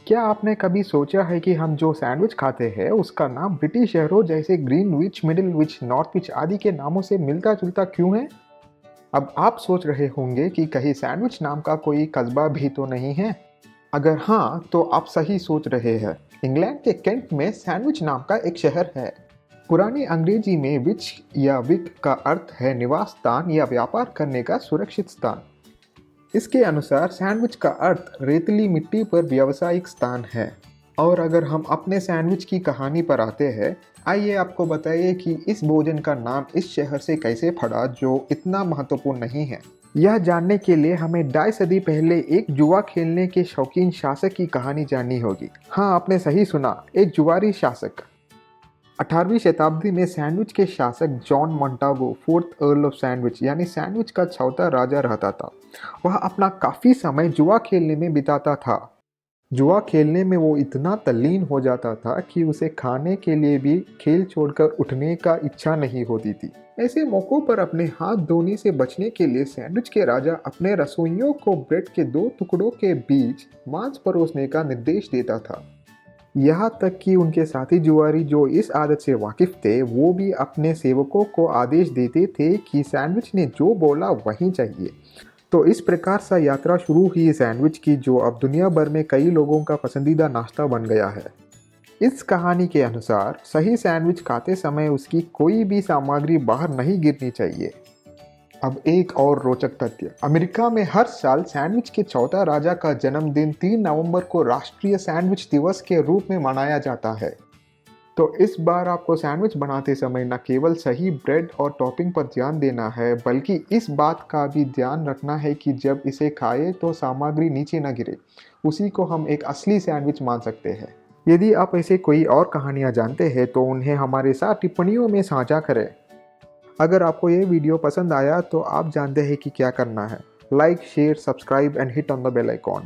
क्या आपने कभी सोचा है कि हम जो सैंडविच खाते हैं उसका नाम ब्रिटिश शहरों जैसे ग्रीनविच, मिडिलविच, नॉर्थविच आदि के नामों से मिलता-जुलता क्यों है? अब आप सोच रहे होंगे कि कहीं सैंडविच नाम का कोई कस्बा भी तो नहीं है? अगर हाँ, तो आप सही सोच रहे हैं। इंग्लैंड के केंट में सैंडविच नाम का एक शहर है। पुरानी अंग्रेजी में विच या विक का अर्थ है निवास स्थान या व्यापार करने का सुरक्षित स्थान। इसके अनुसार सैंडविच का अर्थ रेतीली मिट्टी पर व्यावसायिक स्थान है। और अगर हम अपने सैंडविच की कहानी पर आते हैं, आइए आपको बताइए कि इस भोजन का नाम इस शहर से कैसे पड़ा जो इतना महत्वपूर्ण नहीं है। यह जानने के लिए हमें 2.5 सदी पहले एक जुआ खेलने के शौकीन शासक की कहानी जाननी होगी। हाँ, आपने सही सुना, एक जुआरी शासक। 18वीं शताब्दी में सैंडविच के शासक John Montagu fourth earl of Sandwich यानी सैंडविच का चौथा राजा रहता था। वह अपना काफ़ी समय जुआ खेलने में बिताता था। जुआ खेलने में वो इतना तल्लीन हो जाता था कि उसे खाने के लिए भी खेल छोड़कर उठने का इच्छा नहीं होती थी। ऐसे मौक़ों पर अपने हाथ धोने से बचने के लिए सैंडविच के राजा अपने रसोइयों को ब्रेड के 2 टुकड़ों के बीच मांस परोसने का निर्देश देता था। यहाँ तक कि उनके साथी जुआरी जो इस आदत से वाकिफ थे, वो भी अपने सेवकों को आदेश देते थे कि सैंडविच ने जो बोला वही चाहिए। तो इस प्रकार से यात्रा शुरू हुई सैंडविच की, जो अब दुनिया भर में कई लोगों का पसंदीदा नाश्ता बन गया है। इस कहानी के अनुसार सही सैंडविच खाते समय उसकी कोई भी सामग्री बाहर नहीं गिरनी चाहिए। अब एक और रोचक तथ्य, अमेरिका में हर साल सैंडविच के चौथा राजा का जन्मदिन 3 नवंबर को राष्ट्रीय सैंडविच दिवस के रूप में मनाया जाता है। तो इस बार आपको सैंडविच बनाते समय न केवल सही ब्रेड और टॉपिंग पर ध्यान देना है, बल्कि इस बात का भी ध्यान रखना है कि जब इसे खाएं तो सामग्री नीचे न गिरे। उसी को हम एक असली सैंडविच मान सकते हैं। यदि आप ऐसे कोई और कहानियाँ जानते हैं तो उन्हें हमारे साथ टिप्पणियों में साझा करें। अगर आपको ये वीडियो पसंद आया तो आप जानते हैं कि क्या करना है। Like, share, subscribe and hit on the bell icon.